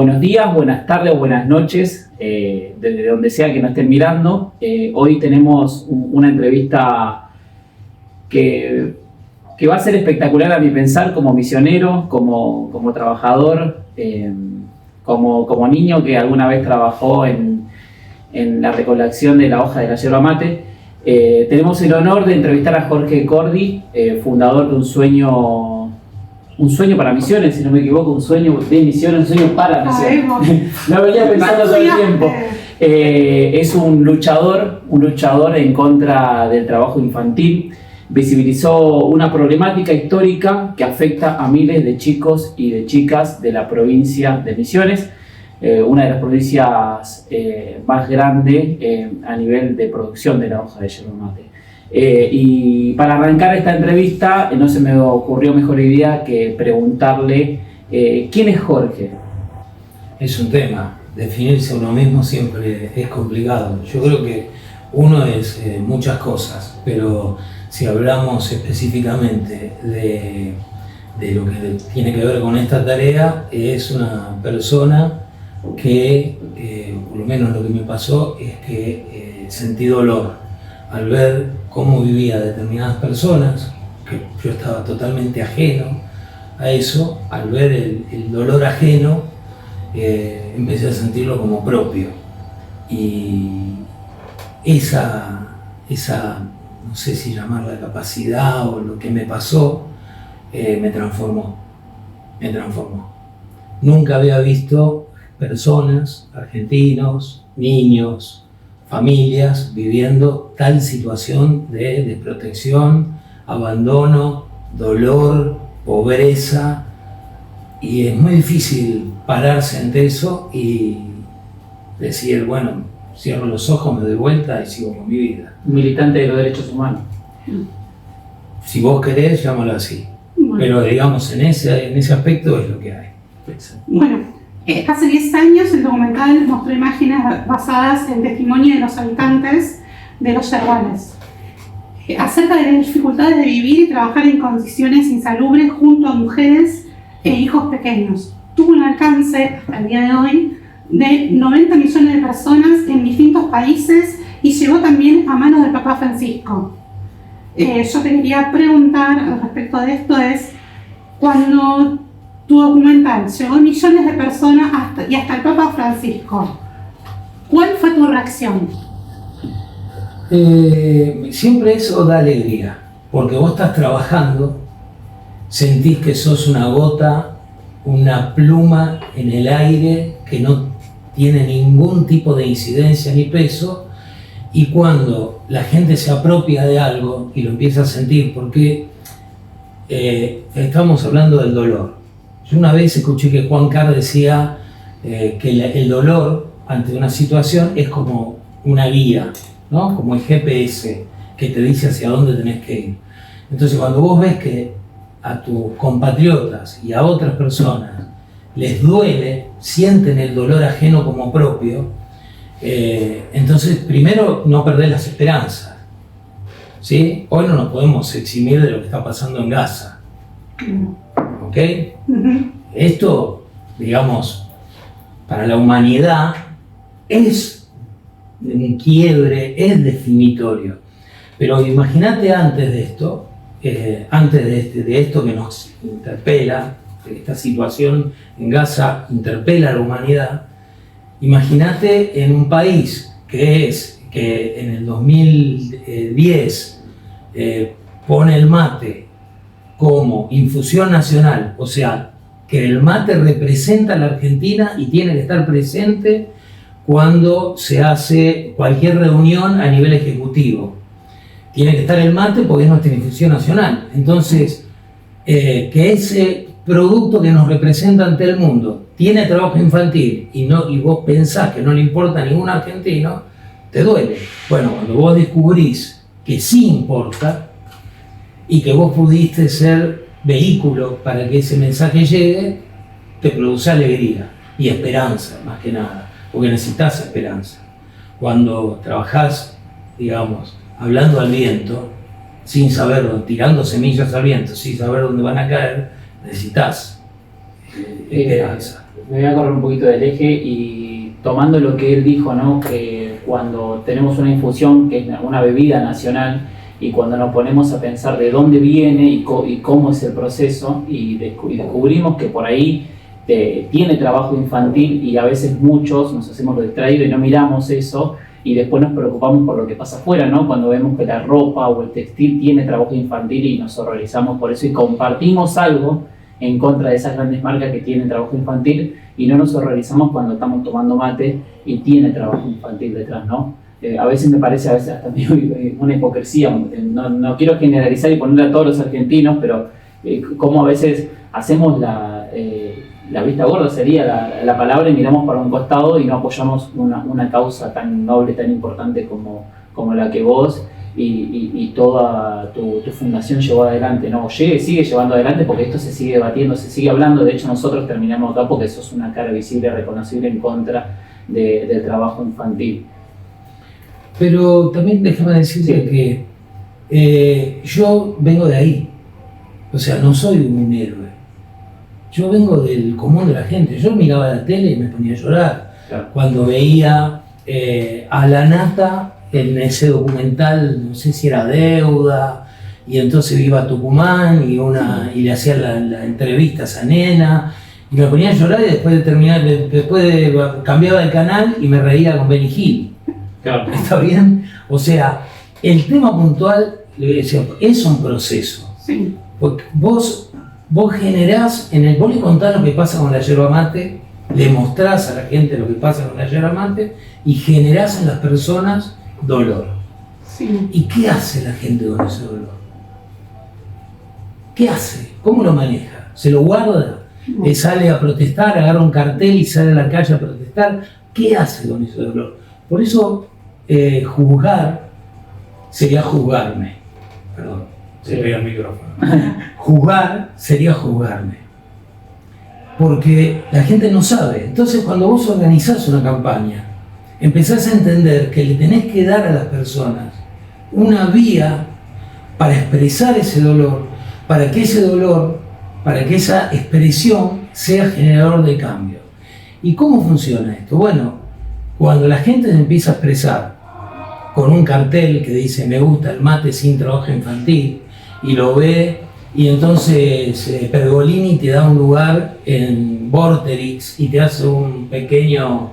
Buenos días, buenas tardes o buenas noches, desde donde sea que nos estén mirando. Hoy tenemos una entrevista que va a ser espectacular a mi pensar, como misionero, como trabajador, como niño que alguna vez trabajó en la recolección de la hoja de la yerba mate. Tenemos el honor de entrevistar a Jorge Cordi, fundador de Un Sueño para Misiones, si no me equivoco, un sueño de misiones, un sueño para misiones. No venía pensando todo el tiempo. Es un luchador en contra del trabajo infantil. Visibilizó una problemática histórica que afecta a miles de chicos y de chicas de la provincia de Misiones, una de las provincias más grandes a nivel de producción de la hoja de yerba mate. Y para arrancar esta entrevista no se me ocurrió mejor idea que preguntarle ¿quién es Jorge? Es un tema, definirse a uno mismo siempre es complicado. Yo creo que uno es muchas cosas, pero si hablamos específicamente de lo que tiene que ver con esta tarea, es una persona que, por lo menos lo que me pasó, es que sentí dolor al ver cómo vivía determinadas personas, que yo estaba totalmente ajeno a eso. Al ver el dolor ajeno, empecé a sentirlo como propio. Y esa, no sé si llamarla capacidad o lo que me pasó, me transformó. Nunca había visto personas, argentinos, niños, familias viviendo tal situación de desprotección, abandono, dolor, pobreza, y es muy difícil pararse ante eso y decir, bueno, cierro los ojos, me doy vuelta y sigo con mi vida. Militante de los derechos humanos. Si vos querés, llámalo así. Bueno. Pero digamos, en ese aspecto es lo que hay. Bueno. Hace 10 años el documental mostró imágenes basadas en testimonio de los habitantes de los yerbales acerca de las dificultades de vivir y trabajar en condiciones insalubres junto a mujeres e hijos pequeños. Tuvo un alcance hasta el día de hoy de 90 millones de personas en distintos países y llegó también a manos del Papa Francisco. Yo te quería preguntar al respecto de esto, es cuando tu documental llegó a millones de personas y hasta el Papa Francisco, ¿cuál fue tu reacción? Siempre eso da alegría, porque vos estás trabajando, sentís que sos una gota, una pluma en el aire que no tiene ningún tipo de incidencia ni peso, y cuando la gente se apropia de algo y lo empieza a sentir, porque estamos hablando del dolor. Yo una vez escuché que Juan Carr decía que el dolor ante una situación es como una guía, ¿no? Como el GPS que te dice hacia dónde tenés que ir. Entonces, cuando vos ves que a tus compatriotas y a otras personas les duele, sienten el dolor ajeno como propio, entonces primero no perdés las esperanzas, ¿sí? Hoy no nos podemos eximir de lo que está pasando en Gaza. ¿Ok? Esto, digamos, para la humanidad es un quiebre, es definitorio. Pero imagínate antes de esto, de esto que nos interpela, que esta situación en Gaza interpela a la humanidad. Imagínate en un país que en el 2010 pone el mate como infusión nacional, o sea, que el mate representa a la Argentina y tiene que estar presente cuando se hace cualquier reunión a nivel ejecutivo. Tiene que estar el mate porque es nuestra infusión nacional. Entonces, que ese producto que nos representa ante el mundo tiene trabajo infantil y vos pensás que no le importa a ningún argentino, te duele. Bueno, cuando vos descubrís que sí importa, y que vos pudiste ser vehículo para que ese mensaje llegue, te produce alegría y esperanza, más que nada, porque necesitas esperanza. Cuando trabajás, digamos, hablando al viento, sin saberlo, tirando semillas al viento, sin saber dónde van a caer, necesitas esperanza. me voy a correr un poquito del eje y tomando lo que él dijo, ¿no? Que cuando tenemos una infusión, que es una bebida nacional, y cuando nos ponemos a pensar de dónde viene y cómo es el proceso, y descubrimos que por ahí tiene trabajo infantil, y a veces muchos nos hacemos lo distraído y no miramos eso, y después nos preocupamos por lo que pasa afuera, ¿no? Cuando vemos que la ropa o el textil tiene trabajo infantil y nos horrorizamos por eso y compartimos algo en contra de esas grandes marcas que tienen trabajo infantil, y no nos horrorizamos cuando estamos tomando mate y tiene trabajo infantil detrás, ¿no? A veces me parece hasta una hipocresía, no quiero generalizar y ponerle a todos los argentinos, pero como a veces hacemos la vista gorda sería la palabra, y miramos para un costado y no apoyamos una causa tan noble, tan importante como la que vos y toda tu fundación llevó adelante, ¿no? Sigue llevando adelante, porque esto se sigue debatiendo, se sigue hablando. De hecho, nosotros terminamos acá porque sos una cara visible, reconocible en contra del trabajo infantil. Pero también déjame decirte que yo vengo de ahí, o sea, no soy un héroe. Yo vengo del común de la gente. Yo miraba la tele y me ponía a llorar. Claro. Cuando veía a la Nata en ese documental, no sé si era Deuda, y entonces iba a Tucumán y le hacía la entrevista a esa nena, y me ponía a llorar, y después cambiaba el canal y me reía con Benny Hill. Claro. ¿Está bien? O sea, el tema puntual es un proceso. Sí. Porque vos generás, vos le contás lo que pasa con la yerba mate, le mostrás a la gente lo que pasa con la yerba mate y generás en las personas dolor. Sí. ¿Y qué hace la gente con ese dolor? ¿Qué hace? ¿Cómo lo maneja? ¿Se lo guarda? ¿Sale a protestar, agarra un cartel y sale a la calle a protestar? ¿Qué hace con ese dolor? Por eso juzgar sería juzgarme. Perdón, se pega el micrófono. Juzgar sería juzgarme. Porque la gente no sabe. Entonces, cuando vos organizás una campaña, empezás a entender que le tenés que dar a las personas una vía para expresar ese dolor, para que esa expresión sea generador de cambio. ¿Y cómo funciona esto? Bueno, cuando la gente se empieza a expresar con un cartel que dice me gusta el mate sin trabajo infantil, y lo ve, y entonces Pergolini te da un lugar en Vorterix y te hace un pequeño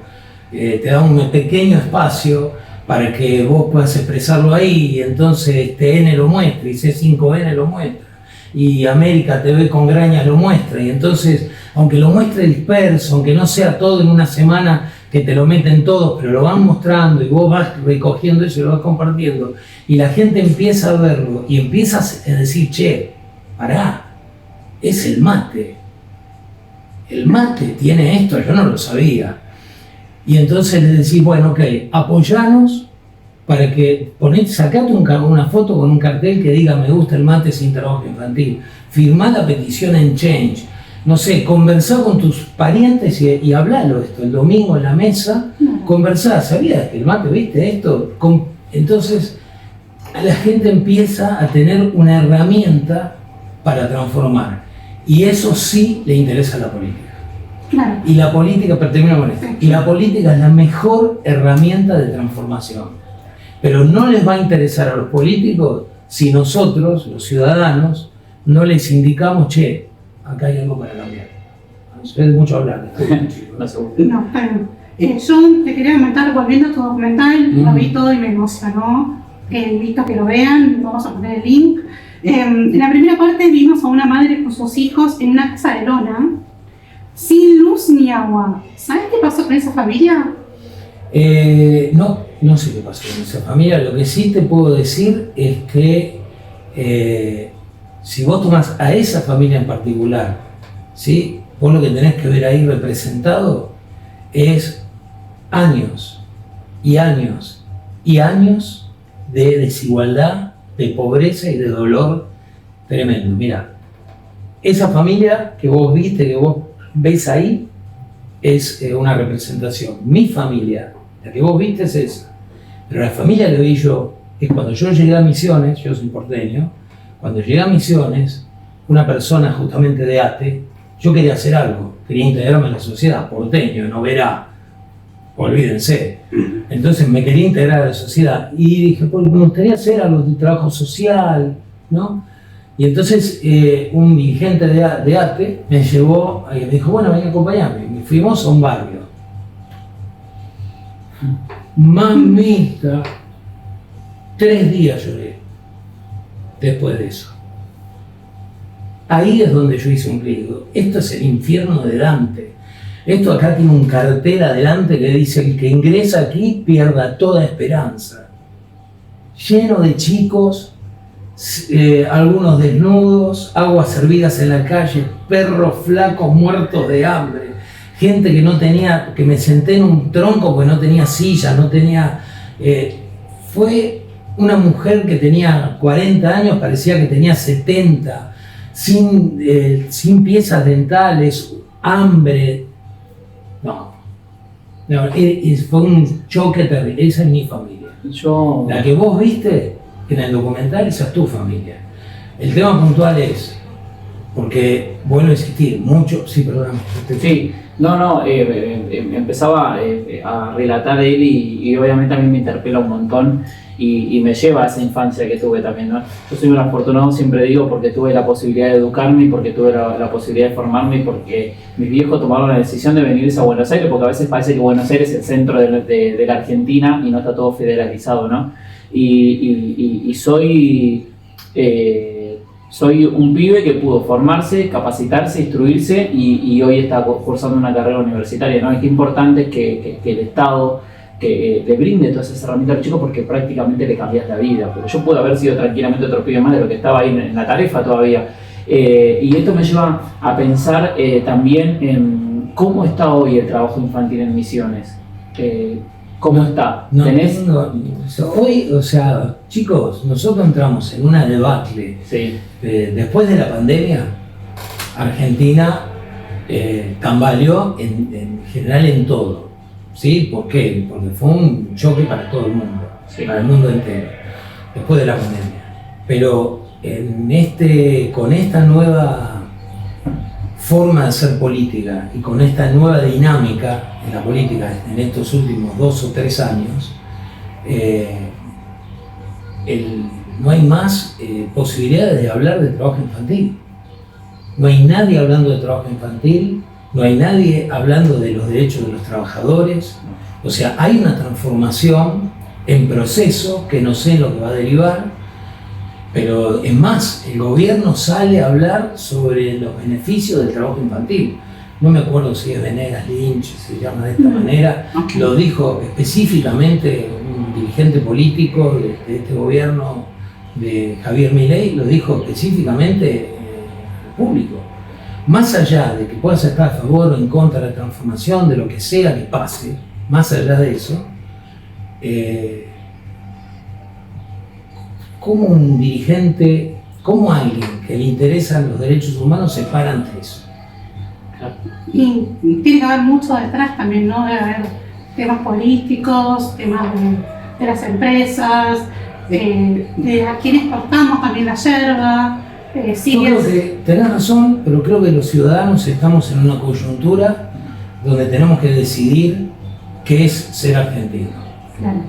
espacio para que vos puedas expresarlo ahí, y entonces TN lo muestra y C5N lo muestra y América TV con Graña lo muestra, y entonces aunque lo muestre disperso, aunque no sea todo en una semana que te lo meten todos, pero lo van mostrando y vos vas recogiendo eso y lo vas compartiendo, y la gente empieza a verlo y empiezas a decir, che, pará, es el mate tiene esto, yo no lo sabía. Y entonces le decís, bueno, ok, apoyanos para que sacate una foto con un cartel que diga me gusta el mate sin trabajo infantil, firmá la petición en Change, no sé, conversá con tus parientes y hablalo esto, el domingo en la mesa, conversá, ¿sabías que el mate, viste esto? Entonces la gente empieza a tener una herramienta para transformar, y eso sí le interesa a la política. Claro. Y la política, pero termino con esto, y la política es la mejor herramienta de transformación, pero no les va a interesar a los políticos si nosotros, los ciudadanos, no les indicamos, che, acá hay algo para cambiar. Es mucho hablar. No, está bien. Yo te quería comentar, volviendo a tu documental, lo vi todo y me emocionó. Invito a que lo vean, vamos a poner el link. En la primera parte vimos a una madre con sus hijos en una casa de lona, sin luz ni agua. ¿Sabes qué pasó con esa familia? No sé qué pasó con esa familia. Lo que sí te puedo decir es que si vos tomás a esa familia en particular, ¿sí? Vos lo que tenés que ver ahí representado es años y años y años de desigualdad, de pobreza y de dolor tremendo. Mirá, esa familia que vos viste, que vos ves ahí, es una representación. Mi familia, la que vos viste, es esa. Pero la familia que vi yo, es cuando yo llegué a Misiones, yo soy porteño, cuando llegué a Misiones, una persona justamente de ATE, yo quería hacer algo quería integrarme en la sociedad, porteño, no verá, olvídense. Entonces me quería integrar a la sociedad y dije, pues me gustaría hacer algo de trabajo social, ¿no? Y entonces un dirigente de ATE me llevó, me dijo, bueno, ven a acompañarme. Y fuimos a un barrio. Mamita, 3 días lloré después de eso. Ahí es donde yo hice un clic. Esto es el infierno de Dante. Esto acá tiene un cartel adelante que dice: el que ingresa aquí pierda toda esperanza. Lleno de chicos, algunos desnudos, aguas servidas en la calle, perros flacos muertos de hambre, gente que no tenía, que me senté en un tronco porque no tenía silla, no tenía... fue una mujer que tenía 40 años, parecía que tenía 70, sin piezas dentales, hambre. No, fue un choque terrible. Esa es mi familia. La que vos viste en el documental, esa es tu familia. El tema puntual es, porque vuelvo a insistir, mucho... Sí, perdóname. Sí, empezaba a relatar él y obviamente a mí me interpela un montón y me lleva a esa infancia que tuve también, ¿no? Yo soy un afortunado, siempre digo, porque tuve la posibilidad de educarme y porque tuve la posibilidad de formarme y porque mis viejos tomaron la decisión de venirse a Buenos Aires, porque a veces parece que Buenos Aires es el centro de la Argentina y no está todo federalizado, ¿no? Y soy un pibe que pudo formarse, capacitarse, instruirse y hoy está cursando una carrera universitaria, ¿no? Es importante que el Estado le brinde todas esas herramientas al chico porque prácticamente le cambias la vida. Pero yo puedo haber sido tranquilamente otro pibe más de lo que estaba ahí en la tarefa todavía. Y esto me lleva a pensar también en cómo está hoy el trabajo infantil en Misiones. ¿Cómo está? Hoy, o sea, chicos, nosotros entramos en una debacle. Sí. Después de la pandemia, Argentina tambaleó en general en todo. ¿Sí? ¿Por qué? Porque fue un choque para todo el mundo, sí, para el mundo entero, después de la pandemia. Pero con esta nueva forma de hacer política y con esta nueva dinámica en la política en estos últimos 2 o 3 años, no hay más posibilidades de hablar de trabajo infantil. No hay nadie hablando de trabajo infantil, no hay nadie hablando de los derechos de los trabajadores. O sea, hay una transformación en proceso que no sé lo que va a derivar, pero es más, el gobierno sale a hablar sobre los beneficios del trabajo infantil. No me acuerdo si es Venegas Lynch, se llama de esta manera, lo dijo específicamente un dirigente político de este gobierno de Javier Milei, lo dijo específicamente al público. Más allá de que puedas estar a favor o en contra de la transformación, de lo que sea que pase, más allá de eso, ¿cómo un dirigente, cómo alguien que le interesan los derechos humanos se para ante eso? Y tiene que haber mucho detrás también, ¿no? Debe haber temas políticos, temas de las empresas, de a quién exportamos también la yerba. Yo creo que tenés razón, pero creo que los ciudadanos estamos en una coyuntura donde tenemos que decidir qué es ser argentino. Claro.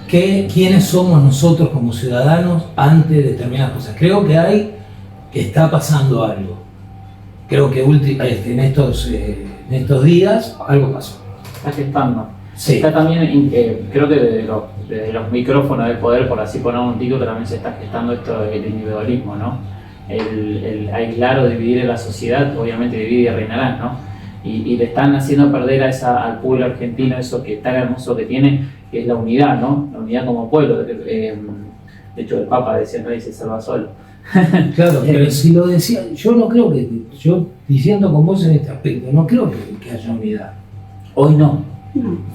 ¿Quiénes somos nosotros como ciudadanos ante determinadas cosas? Creo que está pasando algo. Creo que en estos días algo pasó. Está gestando. Sí. Está también, creo que desde los micrófonos del poder, por así poner un título, también se está gestando esto del individualismo, ¿no? El aislar o dividir en la sociedad, obviamente divide y reinará, ¿no? Y le están haciendo perder al pueblo argentino eso que tan hermoso que tiene, que es la unidad, ¿no? La unidad como pueblo. De hecho, el Papa decía, nadie se salva solo. Claro, pero si lo decía, yo no creo que, yo diciendo con vos en este aspecto, no creo que haya unidad. Hoy no.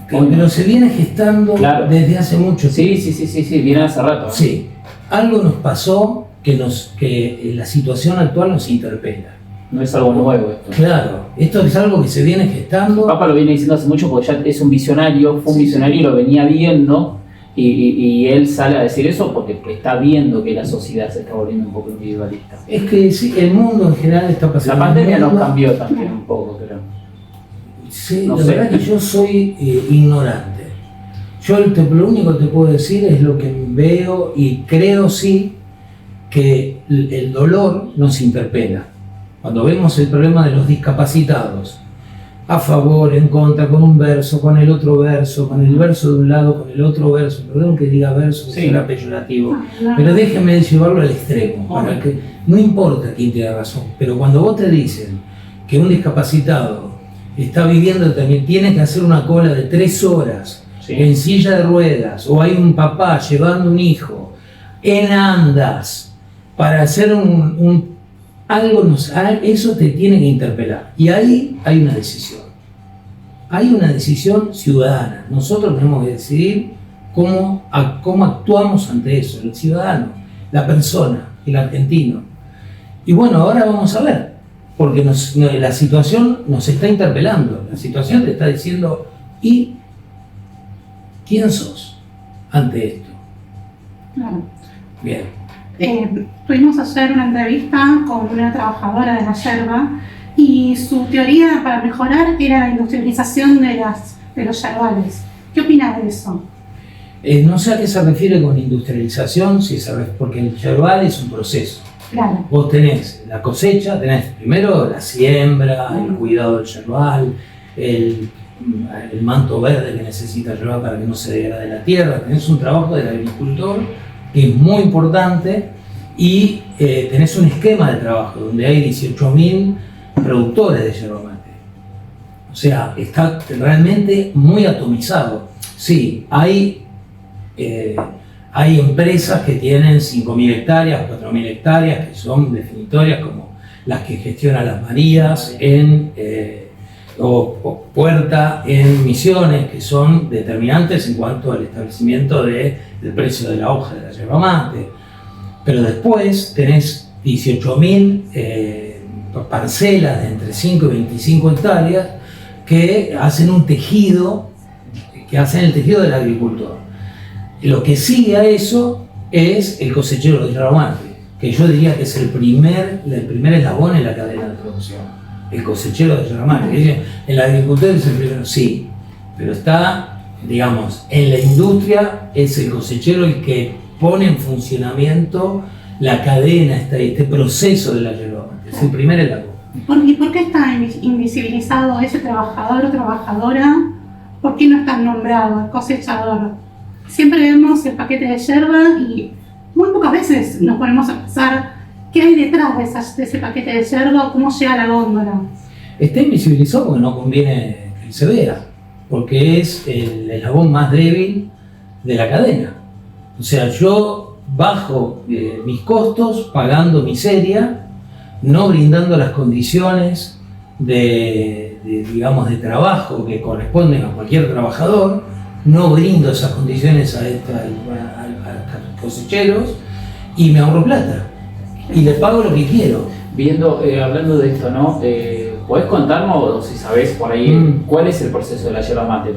Pero se viene gestando, claro, desde hace mucho tiempo. Sí, viene hace rato. Sí, algo nos pasó que la situación actual nos interpela. No es algo nuevo esto. Claro, esto es algo que se viene gestando. El Papa lo viene diciendo hace mucho porque ya es un visionario, fue un visionario y lo venía viendo Y él sale a decir eso porque está viendo que la sociedad se está volviendo un poco individualista. Es que sí, el mundo en general está pasando. La pandemia nos cambió también un poco, creo. Sí, no la sé. verdad que yo soy ignorante. Yo lo único que te puedo decir es lo que veo y creo sí que el dolor nos interpela. Cuando vemos el problema de los discapacitados, a favor, en contra, con un verso, con el otro verso, con el verso de un lado, con el otro verso, perdón que diga verso, Sí. será peyorativo, pero déjenme llevarlo al extremo, para que no importa quién tiene razón, pero cuando vos te dicen que un discapacitado está viviendo también, tiene que hacer una cola de 3 horas Sí. en silla de ruedas, o hay un papá llevando un hijo en andas para hacer algo, eso te tiene que interpelar. Y ahí hay una decisión. Hay una decisión ciudadana. Nosotros tenemos que decidir cómo actuamos ante eso, el ciudadano, la persona, el argentino. Y bueno, ahora vamos a ver, porque la situación nos está interpelando. La situación te está diciendo, ¿y quién sos ante esto? Claro. Bien. Tuvimos ayer una entrevista con una trabajadora de la yerba y su teoría para mejorar era la industrialización de los yerbales. ¿Qué opinas de eso? No sé a qué se refiere con industrialización, porque el yerbal es un proceso. Claro. Vos tenés la cosecha, tenés primero la siembra, el cuidado del yerbal, el manto verde que necesita el yerbal para que no se degrade la tierra, tenés un trabajo del agricultor que es muy importante y tenés un esquema de trabajo donde hay 18.000 productores de yerba mate. O sea, está realmente muy atomizado. Sí, hay empresas que tienen 5.000 hectáreas, 4.000 hectáreas, que son definitorias como las que gestiona Las Marías o Puerta en Misiones, que son determinantes en cuanto al establecimiento del precio de la hoja de la yerba mate. Pero después tenés 18.000 parcelas de entre 5 y 25 hectáreas que hacen el tejido del agricultor. Lo que sigue a eso es el cosechero de yerba mate, que yo diría que es el primer eslabón en la cadena de producción. El cosechero de yerba mate. El agricultor es el primero, sí, pero está, digamos, en la industria es el cosechero el que pone en funcionamiento la cadena, este proceso de la yerba mate. Es el primer eslabón. ¿Y por qué está invisibilizado ese trabajador o trabajadora? ¿Por qué no está nombrado el cosechador? Siempre vemos el paquete de yerba y muy pocas veces nos ponemos a pensar qué hay detrás de ese paquete de yerba o cómo llega a la góndola. Está invisibilizado porque no conviene que se vea, porque es el eslabón más débil de la cadena. O sea, yo bajo mis costos pagando miseria, no brindando las condiciones de trabajo que corresponden a cualquier trabajador, no brindo esas condiciones a estos cosecheros y me ahorro plata y le pago lo que quiero. Hablando de esto, ¿no? ¿Podés contarnos, o si sabés por ahí, cuál es el proceso de la yerba mate?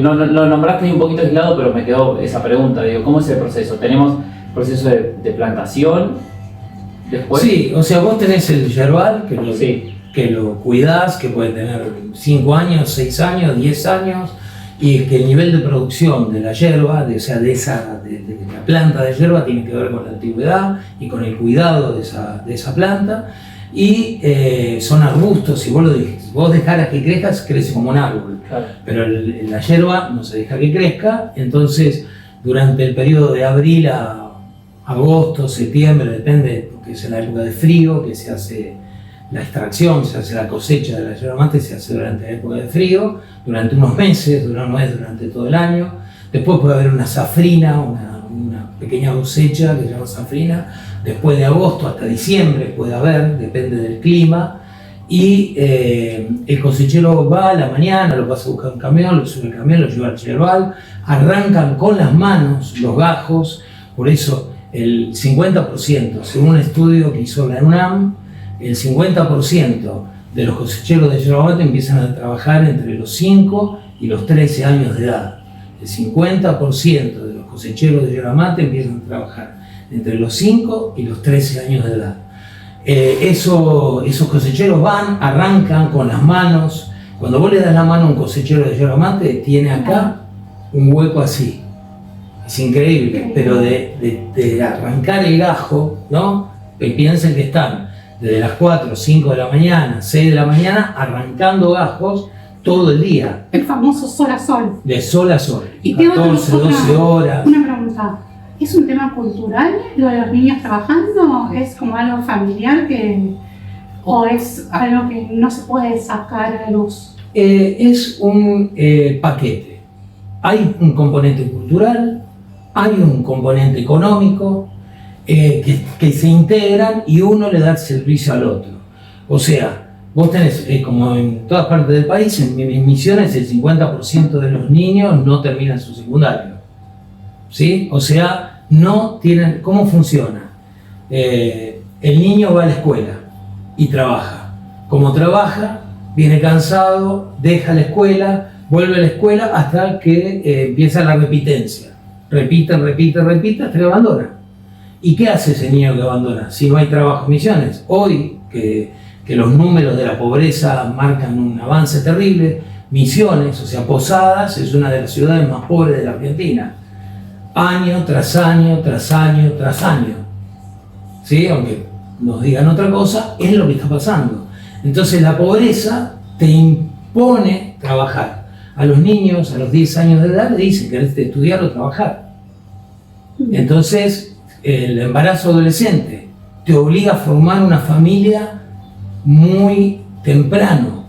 No lo nombraste un poquito aislado, pero me quedó esa pregunta. Digo, ¿cómo es el proceso? ¿Tenemos proceso de plantación? Después... Sí, o sea, vos tenés el yerbal Sí. que lo cuidás, que puede tener 5 años, 6 años, 10 años, y que el nivel de producción de la yerba, de la planta de yerba, tiene que ver con la antigüedad y con el cuidado de esa planta. Y son arbustos, si vos dejaras que crezca, crece como un árbol. Claro. Pero la yerba no se deja que crezca, entonces durante el periodo de abril a agosto, septiembre, depende, porque es en la época de frío que se hace la extracción, se hace la cosecha de la yerba mate, se hace durante la época de frío, durante unos meses, no es durante todo el año. Después puede haber una safrina, una pequeña cosecha que se llama safrina. Después de agosto hasta diciembre puede haber, depende del clima. Y el cosechero va a la mañana, lo pasa a buscar un camión, lo sube al camión, lo lleva al yerbal, arrancan con las manos los gajos. Por eso el 50%, según un estudio que hizo la UNAM, el 50% de los cosecheros de yerba mate empiezan a trabajar entre los 5 y los 13 años de edad. el 50% de los cosecheros de yerba mate empiezan a trabajar entre los 5 y los 13 años de edad. Esos cosecheros arrancan con las manos. Cuando vos le das la mano a un cosechero de yerba mate, tiene acá un hueco así. Es increíble, pero de arrancar el gajo, ¿no? Piensen que están desde las 4, 5 de la mañana, 6 de la mañana, arrancando gajos todo el día. El famoso sol a sol. De sol a sol. Y 14, 12 horas. Una pregunta. ¿Es un tema cultural lo de los niños trabajando? ¿Es como algo familiar o es algo que no se puede sacar a la luz? Es un paquete. Hay un componente cultural, hay un componente económico que se integran y uno le da servicio al otro. O sea, vos tenés, como en todas partes del país, en Misiones el 50% de los niños no terminan su secundario. ¿Sí? O sea, no tienen. ¿Cómo funciona? El niño va a la escuela y trabaja. Como trabaja, viene cansado, deja la escuela, vuelve a la escuela hasta que empieza la repitencia. Repite hasta que abandona. ¿Y qué hace ese niño que abandona? Si no hay trabajo en Misiones. Hoy, que los números de la pobreza marcan un avance terrible, Misiones, o sea, Posadas, es una de las ciudades más pobres de la Argentina. Año tras año, tras año, tras año. ¿Sí? Aunque nos digan otra cosa, es lo que está pasando. Entonces la pobreza te impone trabajar. A los niños, a los 10 años de edad, le dicen que querés estudiar o trabajar. Entonces, el embarazo adolescente te obliga a formar una familia muy temprano.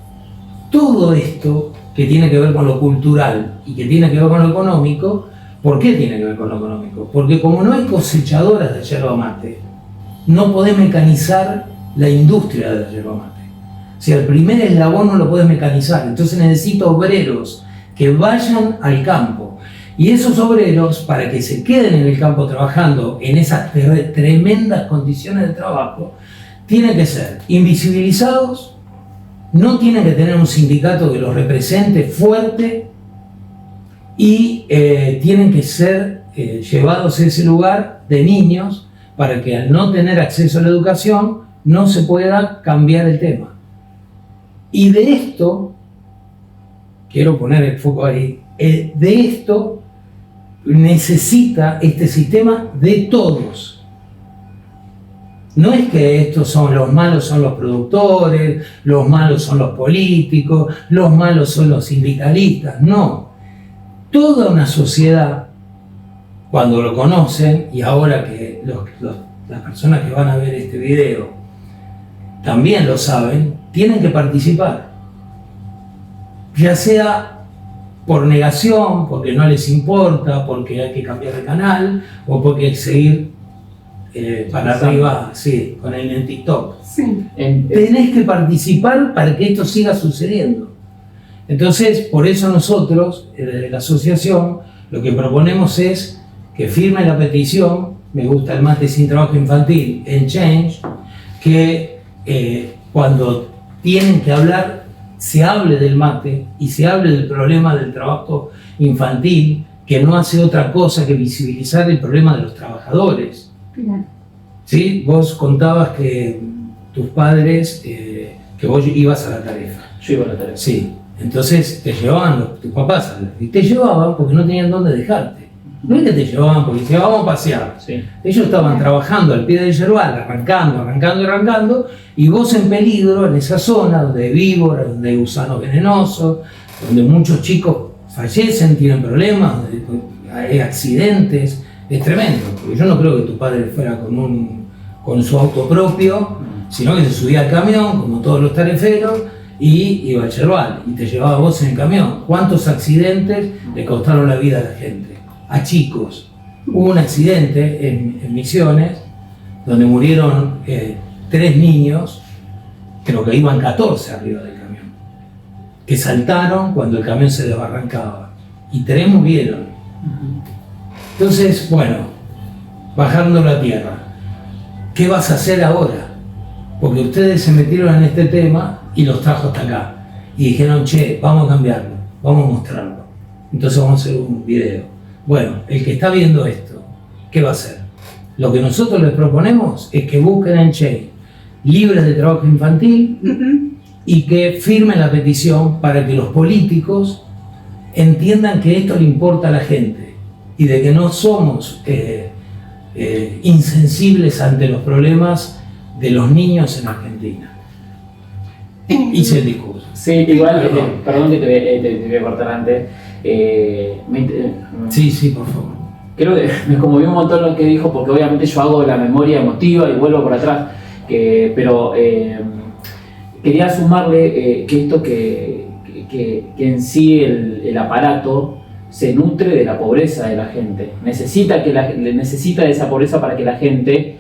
Todo esto que tiene que ver con lo cultural y que tiene que ver con lo económico. ¿Por qué tiene que ver con lo económico? Porque como no hay cosechadoras de yerba mate, no podés mecanizar la industria de la yerba mate. O sea, el primer eslabón no lo podés mecanizar, entonces necesito obreros que vayan al campo. Y esos obreros, para que se queden en el campo trabajando en esas tremendas condiciones de trabajo, tienen que ser invisibilizados, no tienen que tener un sindicato que los represente fuerte, y tienen que ser llevados a ese lugar de niños para que al no tener acceso a la educación no se pueda cambiar el tema. Y de esto, quiero poner el foco ahí, de esto necesita este sistema de todos. No es que estos son los malos, son los productores, los malos son los políticos, los malos son los sindicalistas, no. Toda una sociedad, cuando lo conocen, y ahora que las personas que van a ver este video también lo saben, tienen que participar. Ya sea por negación, porque no les importa, porque hay que cambiar de canal, o porque hay que seguir para arriba, sí, con el en TikTok. Sí. Tenés que participar para que esto siga sucediendo. Entonces, por eso nosotros, desde la asociación, lo que proponemos es que firme la petición, Me gusta el mate sin trabajo infantil, en Change, que cuando tienen que hablar, se hable del mate y se hable del problema del trabajo infantil, que no hace otra cosa que visibilizar el problema de los trabajadores. Bien. ¿Sí? Vos contabas que tus padres, que vos ibas a la tarefa. Yo iba a la tarefa. Sí. Entonces te llevaban tus papás, y te llevaban porque no tenían dónde dejarte. No es que te llevaban porque te llevaban a pasear. Sí. Ellos estaban trabajando al pie del yerbal, arrancando, y vos en peligro en esa zona donde hay víboras, donde hay gusanos venenosos, donde muchos chicos fallecen, tienen problemas, donde hay accidentes. Es tremendo, porque yo no creo que tu padre fuera con su auto propio, sino que se subía al camión, como todos los tareferos, y iba al yerbal, y te llevaba vos en el camión. ¿Cuántos accidentes le costaron la vida a la gente? A chicos. Hubo un accidente en Misiones, donde murieron 3 niños, creo que iban 14 arriba del camión, que saltaron cuando el camión se desbarrancaba, y 3 murieron. Entonces, bueno, bajando la tierra, ¿qué vas a hacer ahora? Porque ustedes se metieron en este tema y los trajo hasta acá. Y dijeron, che, vamos a cambiarlo, vamos a mostrarlo. entonces vamos a hacer un video. Bueno, el que está viendo esto, ¿qué va a hacer? Lo que nosotros les proponemos es que busquen en Change libres de trabajo infantil y que firmen la petición para que los políticos entiendan que esto le importa a la gente y de que no somos insensibles ante los problemas de los niños en Argentina. Hice el discurso. Sí, igual, perdón que te voy a cortar antes. Sí, por favor. Creo que me conmovió un montón lo que dijo, porque obviamente yo hago la memoria emotiva y vuelvo por atrás. Pero quería sumarle que esto que en sí el aparato se nutre de la pobreza de la gente. Necesita de esa pobreza para que la gente,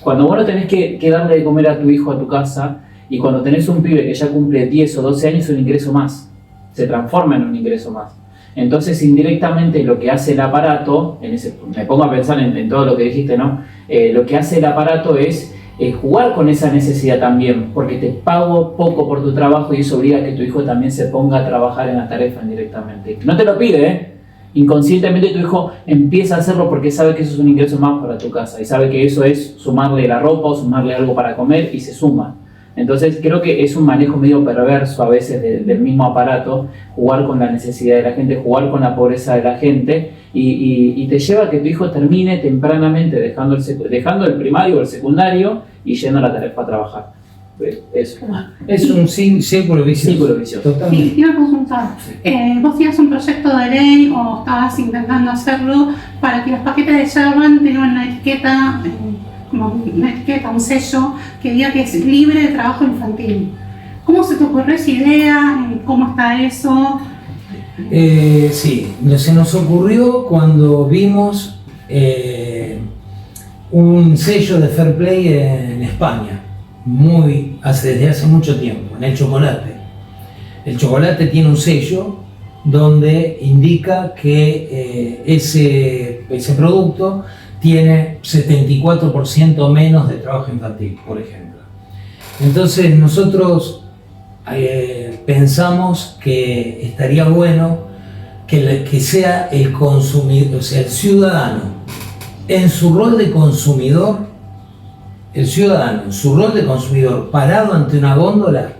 cuando vos no tenés que darle de comer a tu hijo a tu casa, y cuando tenés un pibe que ya cumple 10 o 12 años, es un ingreso más, se transforma en un ingreso más. Entonces, indirectamente, lo que hace el aparato, me pongo a pensar en todo lo que dijiste, ¿no? Lo que hace el aparato es jugar con esa necesidad también, porque te pago poco por tu trabajo y eso obliga a que tu hijo también se ponga a trabajar en la tarifa indirectamente. No te lo pide, inconscientemente tu hijo empieza a hacerlo porque sabe que eso es un ingreso más para tu casa y sabe que eso es sumarle la ropa o sumarle algo para comer y se suma. Entonces creo que es un manejo medio perverso a veces del mismo aparato, jugar con la necesidad de la gente, jugar con la pobreza de la gente y te lleva a que tu hijo termine tempranamente dejando el primario o el secundario y yendo a la tarifa a trabajar. Eso. Es un círculo vicioso. Círculo vicioso. Sí, iba a consultar. ¿Vos tenías un proyecto de ley o estabas intentando hacerlo para que los paquetes de yerba tengan una etiqueta, un sello que diga que es libre de trabajo infantil? ¿Cómo se te ocurrió esa idea? ¿Cómo está eso? Sí, se nos ocurrió cuando vimos un sello de Fair Play en España, desde hace mucho tiempo, en el chocolate. El chocolate tiene un sello donde indica que ese producto tiene 74% menos de trabajo infantil, por ejemplo. Entonces nosotros pensamos que estaría bueno que sea el consumidor, o sea, el ciudadano, en su rol de consumidor, parado ante una góndola,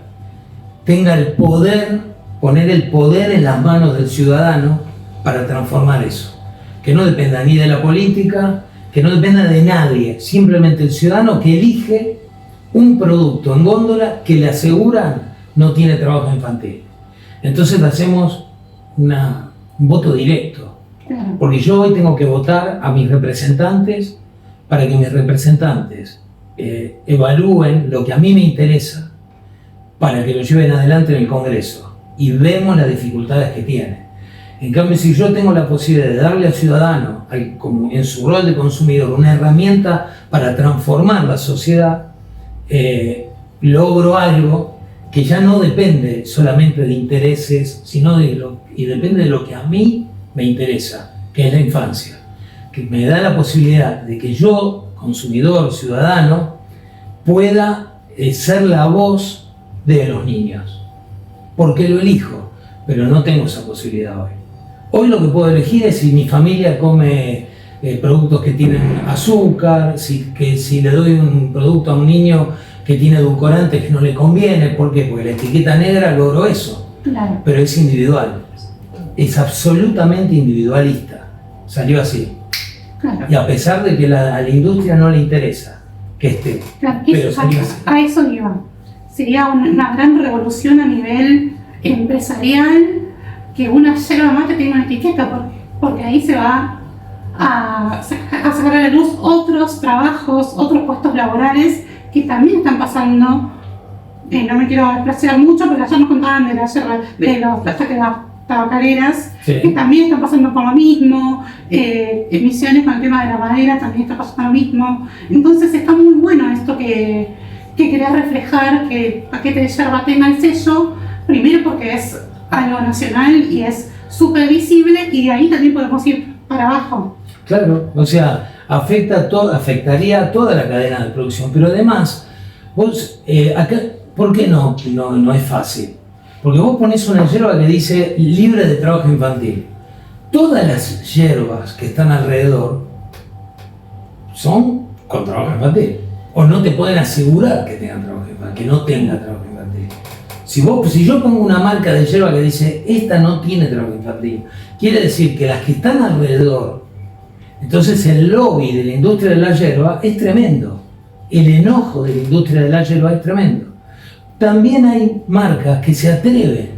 tenga el poder, poner el poder en las manos del ciudadano para transformar eso. Que no dependa ni de la política, que no dependa de nadie, simplemente el ciudadano que elige un producto en góndola que le aseguran no tiene trabajo infantil. Entonces hacemos un voto directo, porque yo hoy tengo que votar a mis representantes para que mis representantes evalúen lo que a mí me interesa para que lo lleven adelante en el Congreso y vemos las dificultades que tiene. En cambio, si yo tengo la posibilidad de darle al ciudadano, en su rol de consumidor, una herramienta para transformar la sociedad, logro algo que ya no depende solamente de intereses, sino y depende de lo que a mí me interesa, que es la infancia. Que me da la posibilidad de que yo, consumidor, ciudadano, pueda ser la voz de los niños. Porque lo elijo, pero no tengo esa posibilidad hoy. Hoy lo que puedo elegir es si mi familia come productos que tienen azúcar, si le doy un producto a un niño que tiene edulcorantes que no le conviene. ¿Por qué? Porque la etiqueta negra logró eso. Claro. Pero es individual. Es absolutamente individualista. Salió así. Claro. Y a pesar de que a la industria no le interesa que esté. Claro, pero salió así. a eso iba. Sería una gran revolución a nivel empresarial que una yerba mate tenga una etiqueta, porque ahí se va a sacar a la luz otros trabajos, otros puestos laborales que también están pasando. No me quiero desplazar mucho, pero ya nos contaban de las tabacareras, sí, que también están pasando por lo mismo. Emisiones con el tema de la madera también está pasando lo mismo. Entonces está muy bueno esto que quería reflejar, que el paquete de yerba tenga el sello, primero porque es algo nacional y es súper visible, y de ahí también podemos ir para abajo. Claro, o sea, afectaría a toda la cadena de producción, pero además, vos, acá, ¿por qué no es fácil? Porque vos ponés una yerba que dice libre de trabajo infantil. todas las hierbas que están alrededor son con trabajo infantil. O no te pueden asegurar que tengan trabajo infantil, que no tenga trabajo infantil. Si yo pongo una marca de hierba que dice, esta no tiene trabajo infantil, quiere decir que las que están alrededor, entonces el lobby de la industria de la hierba es tremendo. El enojo de la industria de la hierba es tremendo. También hay marcas que se atreven.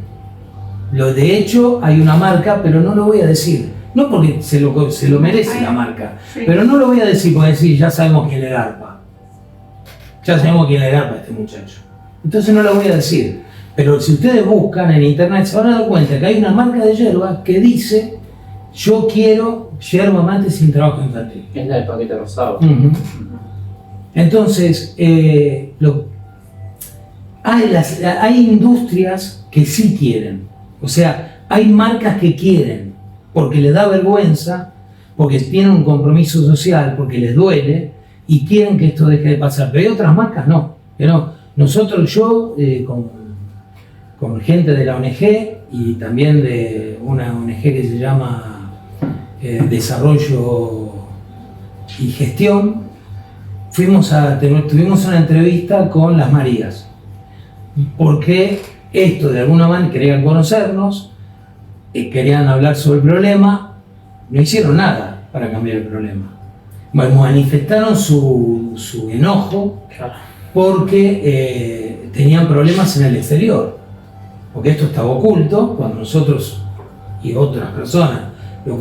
De hecho, hay una marca, pero no lo voy a decir. No porque se lo merece la marca, pero no lo voy a decir porque decir, ya sabemos quién le garpa. Ya sabemos quién le garpa a este muchacho. Entonces no lo voy a decir. Pero si ustedes buscan en internet se van a dar cuenta que hay una marca de hierba que dice, yo quiero hierba mate sin trabajo infantil. Es la del paquete rosado. Entonces, hay industrias que sí quieren. O sea, hay marcas que quieren, porque les da vergüenza, porque tienen un compromiso social, porque les duele, y quieren que esto deje de pasar. Pero hay otras marcas no. Nosotros, con gente de la ONG y también de una ONG que se llama Desarrollo y Gestión, tuvimos una entrevista con las Marías, porque esto de alguna manera querían conocernos, querían hablar sobre el problema, no hicieron nada para cambiar el problema. Bueno, manifestaron su enojo porque tenían problemas en el exterior, porque esto estaba oculto. Cuando nosotros y otras personas lo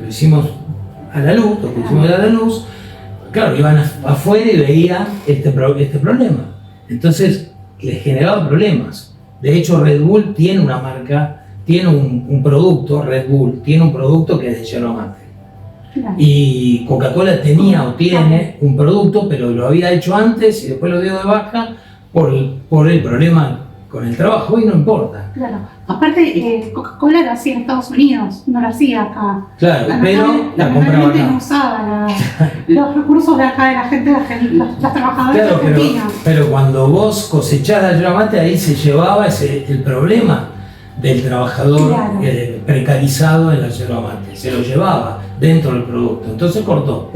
hicimos a la luz, claro, iban afuera y veían este problema. Entonces les generaba problemas. De hecho, Red Bull tiene una marca, tiene un producto, Red Bull tiene un producto que es de hierba mate. Claro. Y Coca-Cola tenía o tiene un producto, pero lo había hecho antes y después lo dio de baja por el problema con el trabajo, y no importa. Claro. Aparte, Coca-Cola lo hacía en Estados Unidos, no lo hacía acá. Claro, pero la compraba acá. No usaba los recursos de acá de la gente, las trabajadoras de Argentina. Pero cuando vos cosechás la yerba mate, ahí se llevaba el problema del trabajador precarizado en la yerba mate. Se lo llevaba dentro del producto. Entonces cortó.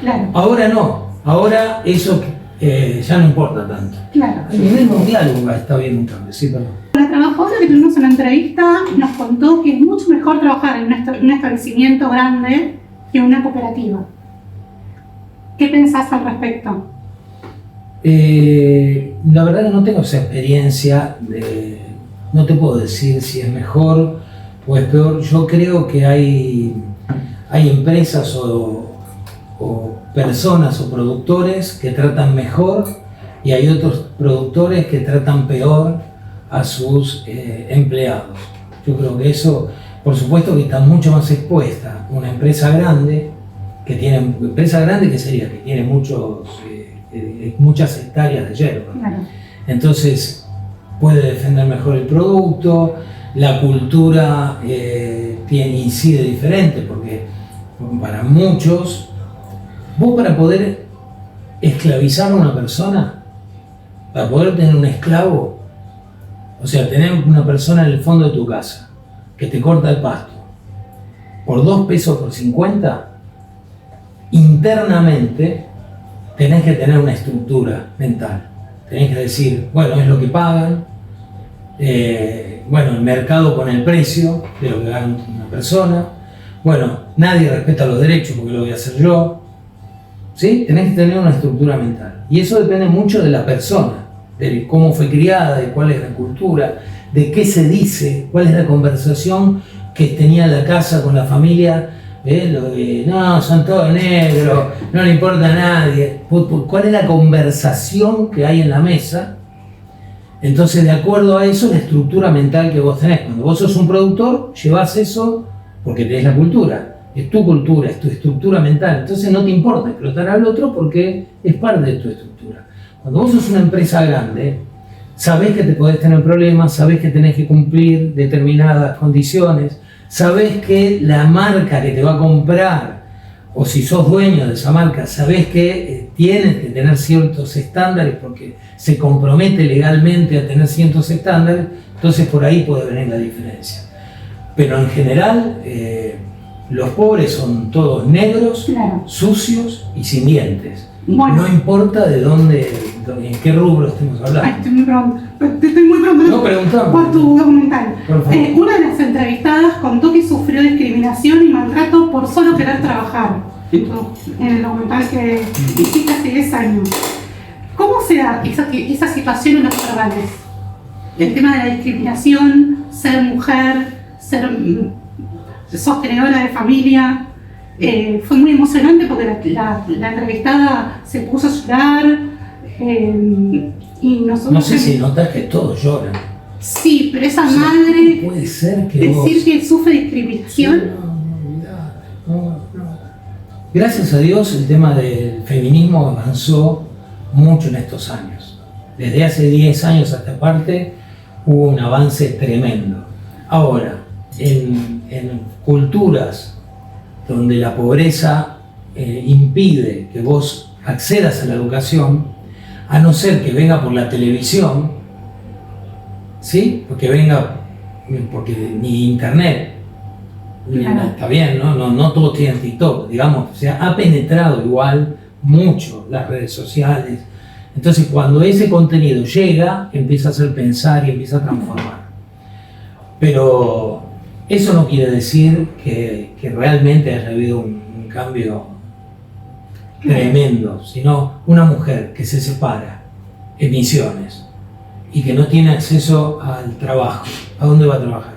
Claro. Ahora no. Ahora eso ya no importa tanto. Claro. A nivel mundial está bien un cambio. Sí, perdón. La trabajadora que tuvimos en la entrevista nos contó que es mucho mejor trabajar en un establecimiento grande que en una cooperativa. ¿Qué pensás al respecto? La verdad que no tengo esa experiencia, no te puedo decir si es mejor o es peor. Yo creo que hay empresas o personas o productores que tratan mejor, y hay otros productores que tratan peor a sus empleados. Yo creo que eso, por supuesto que está mucho más expuesta una empresa grande, que sería que tiene muchas hectáreas de hierba. Claro. Entonces puede defender mejor el producto, la cultura incide diferente, porque para muchos, vos para poder esclavizar a una persona, para poder tener un esclavo, o sea, tener una persona en el fondo de tu casa que te corta el pasto por 2 pesos por 50, internamente tenés que tener una estructura mental. Tenés que decir, bueno, es lo que pagan, el mercado pone el precio de lo que gana una persona, nadie respeta los derechos porque lo voy a hacer yo. ¿Sí? Tenés que tener una estructura mental. Y eso depende mucho de la persona, de cómo fue criada, de cuál es la cultura, de qué se dice, cuál es la conversación que tenía en la casa con la familia. No, son todos negros, no le importa a nadie. ¿Cuál es la conversación que hay en la mesa? Entonces, de acuerdo a eso, la estructura mental que vos tenés. Cuando vos sos un productor, llevas eso porque tenés la cultura. Es tu cultura, es tu estructura mental. Entonces no te importa explotar al otro porque es parte de tu estructura. Cuando vos sos una empresa grande, sabés que te podés tener problemas, sabés que tenés que cumplir determinadas condiciones, sabés que la marca que te va a comprar, o si sos dueño de esa marca, sabés que tienes que tener ciertos estándares porque se compromete legalmente a tener ciertos estándares. Entonces por ahí puede venir la diferencia. Pero en general, los pobres son todos negros, Claro. sucios y sin dientes. Bueno. No importa de dónde, en qué rubro estemos Ay, hablando. estoy muy pronto. No, preguntame. Por tu documental. Por favor. Una de las entrevistadas contó que sufrió discriminación y maltrato por solo querer trabajar. En el documental que hiciste hace 10 años. ¿Cómo se da esa situación en los cervales? El tema de la discriminación, ser mujer, ser sostenedora de familia. Fue muy emocionante porque la entrevistada se puso a llorar y nosotros... No sé si notas que todos lloran. Sí, pero esa O sea, madre ¿cómo puede ser que decir vos... que sufre discriminación. No. Gracias a Dios el tema del feminismo avanzó mucho en estos años. Desde hace 10 años a esta parte hubo un avance tremendo. Ahora, en culturas donde la pobreza impide que vos accedas a la educación, a no ser que venga por la televisión, ¿sí? Porque ni internet, está bien, no todos tienen TikTok, digamos, o sea, ha penetrado igual mucho las redes sociales. Entonces, cuando ese contenido llega, empieza a hacer pensar y empieza a transformar. Pero eso no quiere decir que realmente haya habido un cambio tremendo, sino una mujer que se separa en Misiones y que no tiene acceso al trabajo. ¿A dónde va a trabajar?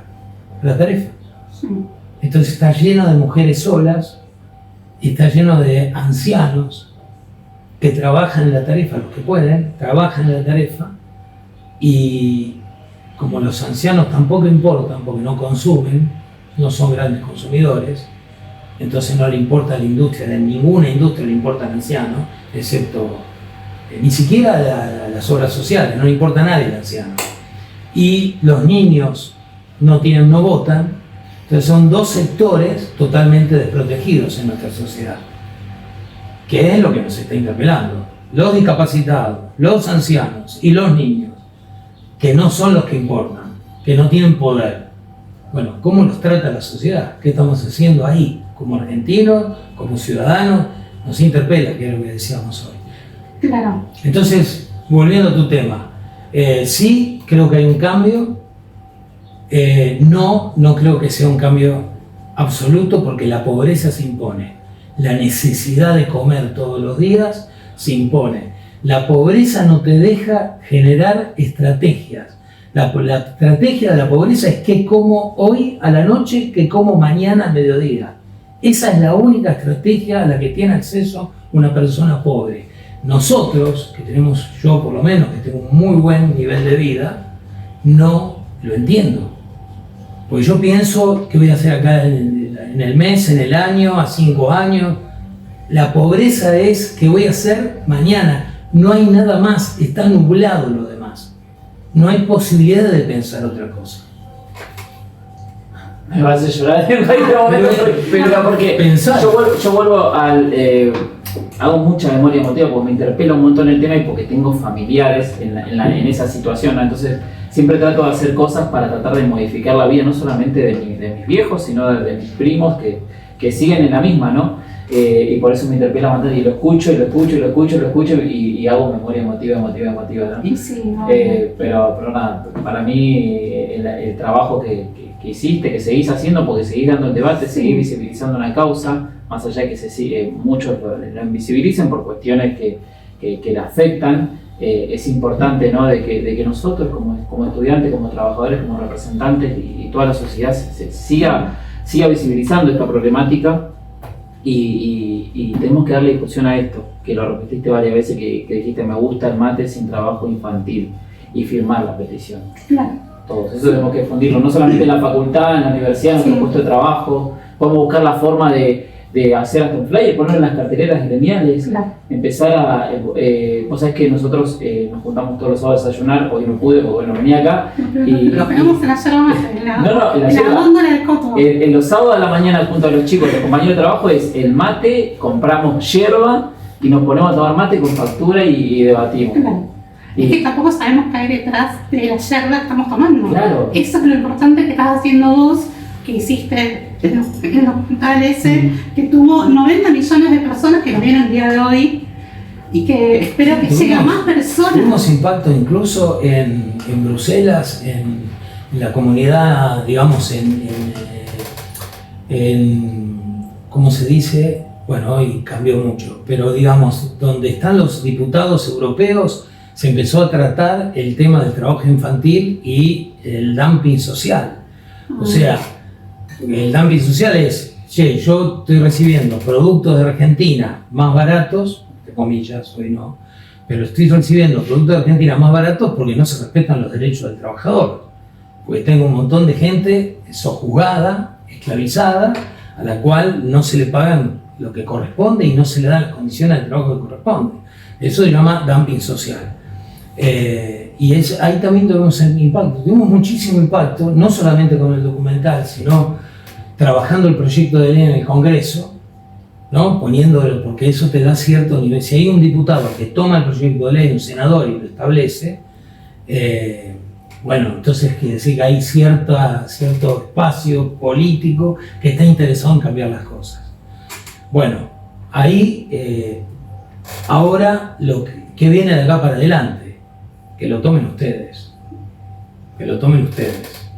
A la Tarefa. Sí. Entonces está lleno de mujeres solas y está lleno de ancianos que trabajan en la Tarefa, los que pueden, trabajan en la Tarefa, y como los ancianos tampoco importan porque no consumen, no son grandes consumidores, entonces no le importa la industria, de ninguna industria le importa al anciano, excepto ni siquiera las obras sociales, no le importa a nadie el anciano. Y los niños no votan, entonces son dos sectores totalmente desprotegidos en nuestra sociedad. ¿Qué es lo que nos está interpelando? Los discapacitados, los ancianos y los niños, que no son los que importan, que no tienen poder. Bueno, ¿cómo los trata la sociedad? ¿Qué estamos haciendo ahí? Como argentinos, como ciudadanos, nos interpela, que es lo que decíamos hoy. Claro. Entonces, volviendo a tu tema, sí creo que hay un cambio, no creo que sea un cambio absoluto porque la pobreza se impone, la necesidad de comer todos los días se impone. La pobreza no te deja generar estrategias. La estrategia de la pobreza es qué como hoy a la noche, qué como mañana al mediodía. Esa es la única estrategia a la que tiene acceso una persona pobre. Nosotros, que tenemos, yo por lo menos, que tengo un muy buen nivel de vida, no lo entiendo. Porque yo pienso qué voy a hacer acá en el mes, en el año, a 5 años. La pobreza es qué voy a hacer mañana. No hay nada más, está nublado lo demás. No hay posibilidad de pensar otra cosa. Me vas a llorar en cualquier momento, pero porque pensar. yo vuelvo al... hago mucha memoria emotiva porque me interpela un montón el tema y porque tengo familiares en esa situación, ¿no? Entonces siempre trato de hacer cosas para tratar de modificar la vida, no solamente de mis viejos, sino de mis primos que siguen en la misma, ¿no? Y por eso me interpela bastante y lo escucho y hago memoria emotiva, ¿no? Y sí, no, Pero nada, para mí el trabajo que hiciste, que seguís haciendo, porque seguís dando el debate, seguís visibilizando una causa, más allá de que muchos lo invisibilicen por cuestiones que le afectan, es importante, ¿no? de que nosotros como estudiantes, como trabajadores, como representantes y toda la sociedad se siga visibilizando esta problemática y tenemos que darle difusión a esto, que lo repetiste varias veces, que dijiste me gusta el mate sin trabajo infantil y firmar la petición. claro. Todos, eso tenemos que difundirlo, no solamente en la facultad, en la universidad, en nuestro puesto de trabajo, podemos buscar la forma de hacer hasta un flyer, ponerlo en las carteleras gremiales, Claro. empezar a... vos sabés que nosotros nos juntamos todos los sábados a desayunar, hoy no pude porque bueno, venía acá y... Lo pegamos en la yerba mate, en la góndola del coto. En los sábados a la mañana junto a los chicos, los compañeros de trabajo es el mate, compramos yerba y nos ponemos a tomar mate con factura y debatimos. Claro. Es que tampoco sabemos qué hay detrás de la yerba que estamos tomando. Claro. Eso es lo importante que estás haciendo vos que hiciste, el documental ese, que tuvo 90 millones de personas que lo vieron el día de hoy y que espero que llegue a más personas. Tuvimos impacto incluso en Bruselas, en la comunidad, digamos, ¿cómo se dice? Bueno, hoy cambió mucho, pero digamos, donde están los diputados europeos, se empezó a tratar el tema del trabajo infantil y el dumping social. O sea, el dumping social es, che, yo estoy recibiendo productos de Argentina más baratos, entre comillas, hoy no, pero estoy recibiendo productos de Argentina más baratos porque no se respetan los derechos del trabajador. Porque tengo un montón de gente sojuzgada, esclavizada, a la cual no se le pagan lo que corresponde y no se le dan las condiciones de trabajo que corresponde. Eso se llama dumping social. Y ahí también tuvimos impacto. Tuvimos muchísimo impacto, no solamente con el documental, sino trabajando el proyecto de ley en el Congreso, ¿no? Poniéndolo, porque eso te da cierto nivel. Si hay un diputado que toma el proyecto de ley, un senador, y lo establece, bueno, entonces quiere decir que hay cierto espacio político que está interesado en cambiar las cosas. Bueno, ahí, ahora, ¿qué viene de acá para adelante? Que lo tomen ustedes. Que lo tomen ustedes.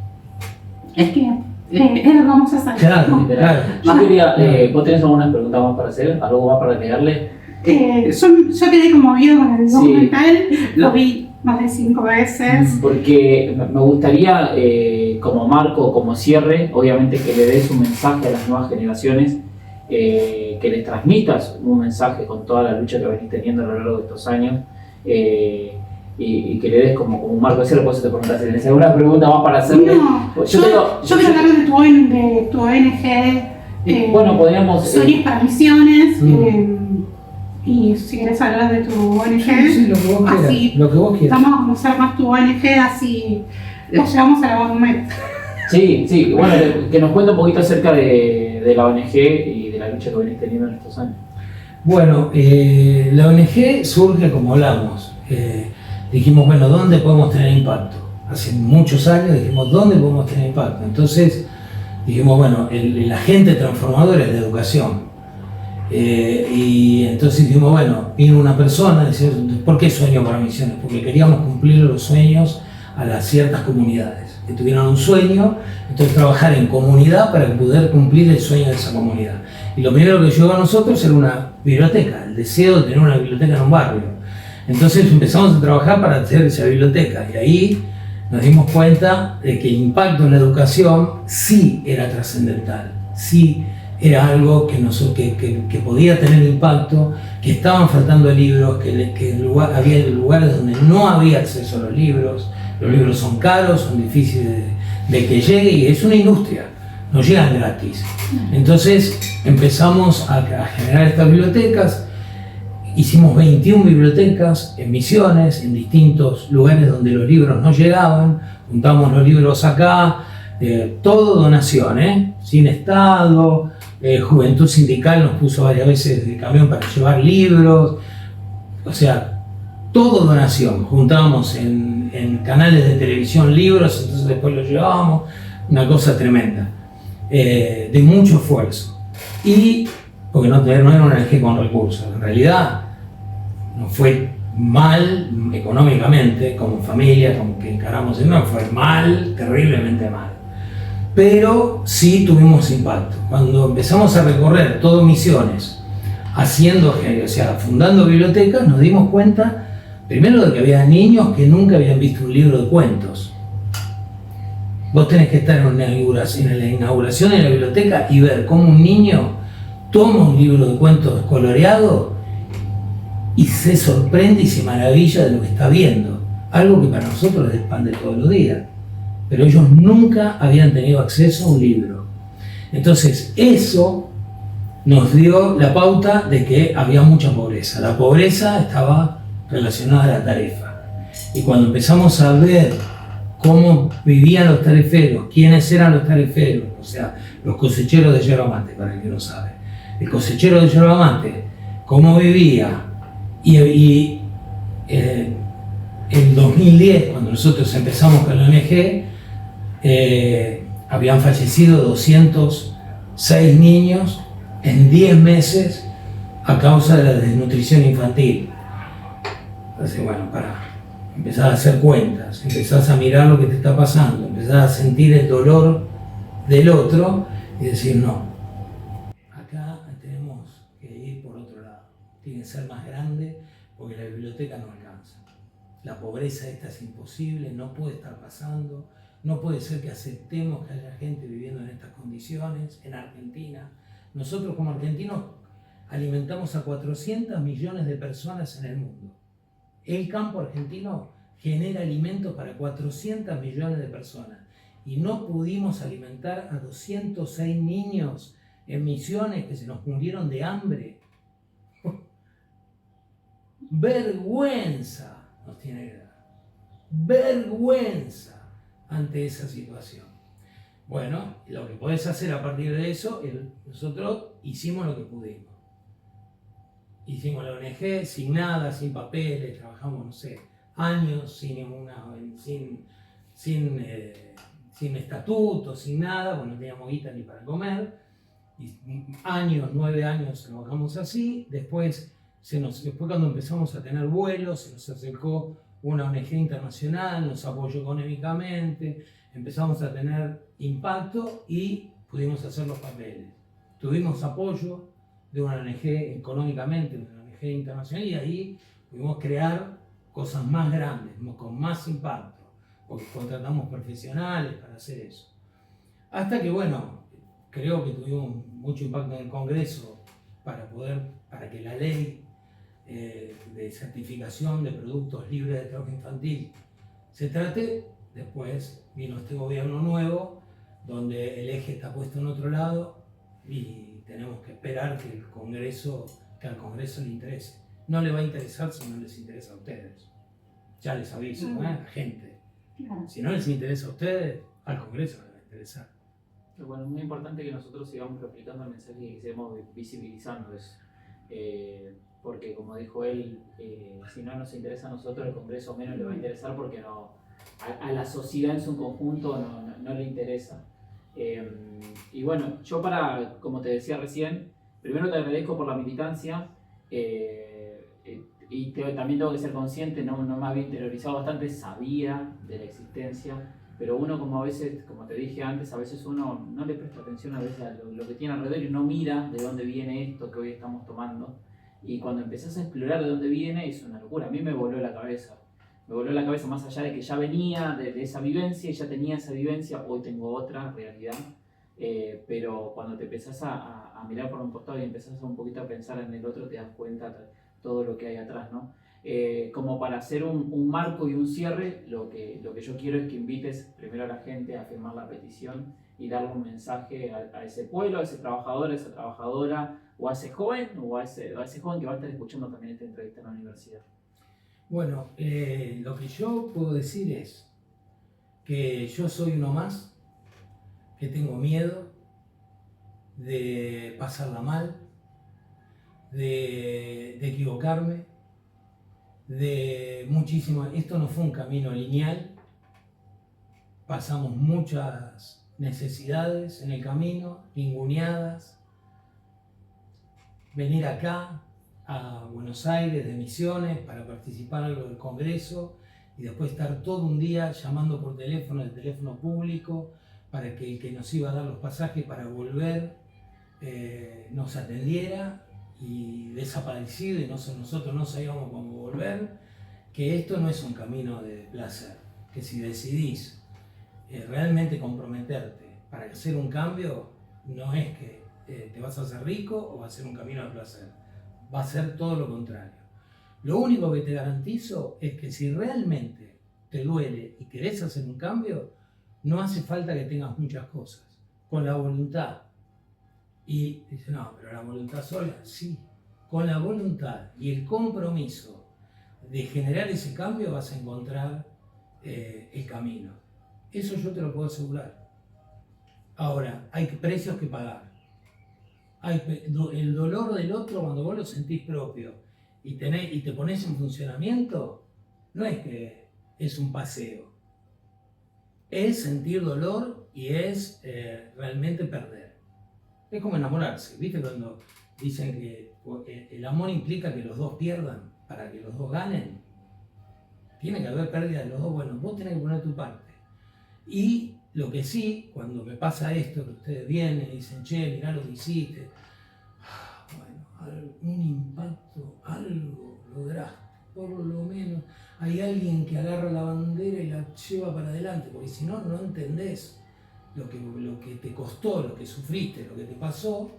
Es que es lo que vamos a hacer. Claro, claro. Yo quería, ¿vos tenés algunas preguntas más para hacer? ¿Algo más para agregarle? Yo quedé conmovido con el documental, lo vi más de 5 veces. Porque me gustaría, como marco, como cierre, obviamente que le des un mensaje a las nuevas generaciones, que les transmitas un mensaje con toda la lucha que venís teniendo a lo largo de estos años, y que le des como un marco de cierre. Por eso te preguntas si tenés alguna pregunta más para hacerle. No, yo quiero hablar de tu ONG, bueno, podríamos... Sueños para Misiones. Y si querés hablar de tu ONG, Sí, lo que vos quieras, así lo que vos quieras. vamos a conocer más tu ONG, así la llevamos a la ONG. Sí, bueno, que nos cuente un poquito acerca de la ONG y de la lucha que venís teniendo en estos años. Bueno, la ONG surge como hablamos. Dijimos, bueno, ¿dónde podemos tener impacto? Hace muchos años dijimos, ¿dónde podemos tener impacto? Entonces dijimos, bueno, el agente transformador es la educación. Y entonces dijimos, bueno, vino una persona, decía, ¿por qué Sueño para Misiones? Porque queríamos cumplir los sueños a las ciertas comunidades que tuvieran un sueño, entonces trabajar en comunidad para poder cumplir el sueño de esa comunidad. Y lo primero que llegó a nosotros era una biblioteca, el deseo de tener una biblioteca en un barrio. Entonces empezamos a trabajar para hacer esa biblioteca y ahí nos dimos cuenta de que el impacto en la educación sí era trascendental, sí era algo que podía tener impacto, que estaban faltando libros, que había lugares donde no había acceso a los libros son caros, son difíciles de que llegue y es una industria, no llegan gratis. Entonces empezamos a generar estas bibliotecas, hicimos 21 bibliotecas en Misiones, en distintos lugares donde los libros no llegaban, juntamos los libros acá, todo donación, sin Estado. Juventud Sindical nos puso varias veces de camión para llevar libros, o sea, todo donación. Juntábamos en canales de televisión libros, entonces después los llevábamos, una cosa tremenda, de mucho esfuerzo. Y porque no era una ONG con recursos, en realidad nos fue mal económicamente, como familia, como que encaramos, no fue mal, terriblemente mal. Pero sí tuvimos impacto. Cuando empezamos a recorrer todo Misiones, fundando bibliotecas, nos dimos cuenta, primero, de que había niños que nunca habían visto un libro de cuentos. Vos tenés que estar en la inauguración de la biblioteca y ver cómo un niño toma un libro de cuentos coloreado y se sorprende y se maravilla de lo que está viendo. Algo que para nosotros es el pan de todos los días. Pero ellos nunca habían tenido acceso a un libro. Entonces, eso nos dio la pauta de que había mucha pobreza. La pobreza estaba relacionada a la tarifa. Y cuando empezamos a ver cómo vivían los tariferos, quiénes eran los tariferos, o sea, los cosecheros de yerba mate, para el que no sabe. El cosechero de yerba mate, cómo vivía, y en 2010, cuando nosotros empezamos con la ONG, habían fallecido 206 niños en 10 meses a causa de la desnutrición infantil. Entonces, bueno, empezás a hacer cuentas, empezás a mirar lo que te está pasando, empezás a sentir el dolor del otro y decir, no, acá tenemos que ir por otro lado, tiene que ser más grande porque la biblioteca no alcanza. La pobreza esta es imposible, no puede estar pasando, no puede ser que aceptemos que haya gente viviendo en estas condiciones en Argentina. Nosotros como argentinos alimentamos a 400 millones de personas en el mundo. El campo argentino genera alimentos para 400 millones de personas y no pudimos alimentar a 206 niños en Misiones que se nos murieron de hambre. Vergüenza nos tiene que dar. Vergüenza ante esa situación. Bueno, lo que podés hacer a partir de eso, nosotros hicimos lo que pudimos. Hicimos la ONG sin nada, sin papeles, trabajamos, no sé, años sin estatuto, sin nada, porque no teníamos guita ni para comer. Y 9 años trabajamos así. Después cuando empezamos a tener vuelos, se nos acercó una ONG internacional, nos apoyó económicamente, empezamos a tener impacto y pudimos hacer los papeles. Tuvimos apoyo de una ONG económicamente, de una ONG internacional, y ahí pudimos crear cosas más grandes, con más impacto, porque contratamos profesionales para hacer eso. Hasta que, bueno, creo que tuvimos mucho impacto en el Congreso para que la ley de certificación de productos libres de trabajo infantil se trate. Después vino este gobierno nuevo, donde el eje está puesto en otro lado y tenemos que esperar que al Congreso le interese. No le va a interesar si no les interesa a ustedes. Ya les aviso, ¿no? A la gente. Si no les interesa a ustedes, al Congreso les va a interesar. Bueno, es muy importante que nosotros sigamos replicando el mensaje y que sigamos visibilizando eso. Porque como dijo él, si no nos interesa a nosotros, el Congreso menos le va a interesar porque a la sociedad en su conjunto no le interesa. Y bueno, yo como te decía recién, primero te agradezco por la militancia y también tengo que ser consciente, no me había interiorizado bastante, sabía de la existencia, pero uno como a veces, como te dije antes, a veces uno no le presta atención a veces a lo que tiene alrededor y no mira de dónde viene esto que hoy estamos tomando. Y cuando empezás a explorar de dónde viene, es una locura. A mí me voló la cabeza. Me voló la cabeza más allá de que ya venía de esa vivencia y ya tenía esa vivencia, hoy tengo otra realidad. Pero cuando te empezás a mirar por un costado y empezás un poquito a pensar en el otro, te das cuenta de todo lo que hay atrás, ¿no? Como para hacer un marco y un cierre, lo que yo quiero es que invites primero a la gente a firmar la petición y darle un mensaje a ese pueblo, a ese trabajador, a esa trabajadora, o a ese joven, o a ese joven que va a estar escuchando también esta entrevista en la universidad. Bueno, lo que yo puedo decir es que yo soy uno más, que tengo miedo de pasarla mal, de equivocarme, de muchísimo. Esto no fue un camino lineal, pasamos muchas necesidades en el camino, ninguneadas. Venir acá a Buenos Aires de Misiones para participar en algo del Congreso y después estar todo un día llamando por teléfono, el teléfono público, para que el que nos iba a dar los pasajes para volver nos atendiera, y desaparecido y nosotros no sabíamos cómo volver. Que esto no es un camino de placer, que si decidís realmente comprometerte para hacer un cambio, no es que te vas a hacer rico o va a ser un camino de placer, va a ser todo lo contrario. Lo único que te garantizo es que si realmente te duele y querés hacer un cambio, no hace falta que tengas muchas cosas, con la voluntad. Y dice, no, pero la voluntad sola, sí, con la voluntad y el compromiso de generar ese cambio vas a encontrar el camino. Eso yo te lo puedo asegurar. Ahora, hay precios que pagar. El dolor del otro, cuando vos lo sentís propio y te pones en funcionamiento, no es que es un paseo. Es sentir dolor y es realmente perder. Es como enamorarse, ¿viste? Cuando dicen que el amor implica que los dos pierdan para que los dos ganen. Tiene que haber pérdida de los dos. Bueno, vos tenés que poner tu parte. Y lo que sí, cuando me pasa esto, que ustedes vienen y dicen, che, mirá lo que hiciste, bueno, un impacto, algo lograste, por lo menos. Hay alguien que agarra la bandera y la lleva para adelante, porque si no, no entendés lo que te costó, lo que sufriste, lo que te pasó,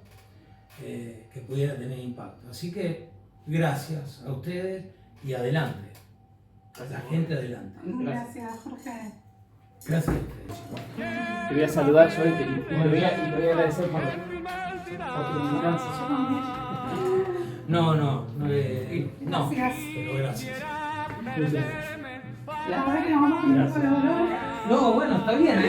que pudiera tener impacto. Así que gracias a ustedes y adelante. A la gente adelante. Gracias, Jorge. Gracias a ustedes, chicos. Te voy a saludar yo y te voy a agradecer por tu militancia. No, Gracias. pero gracias. La verdad que nos vamos con un poco de dolor. No, bueno, está bien.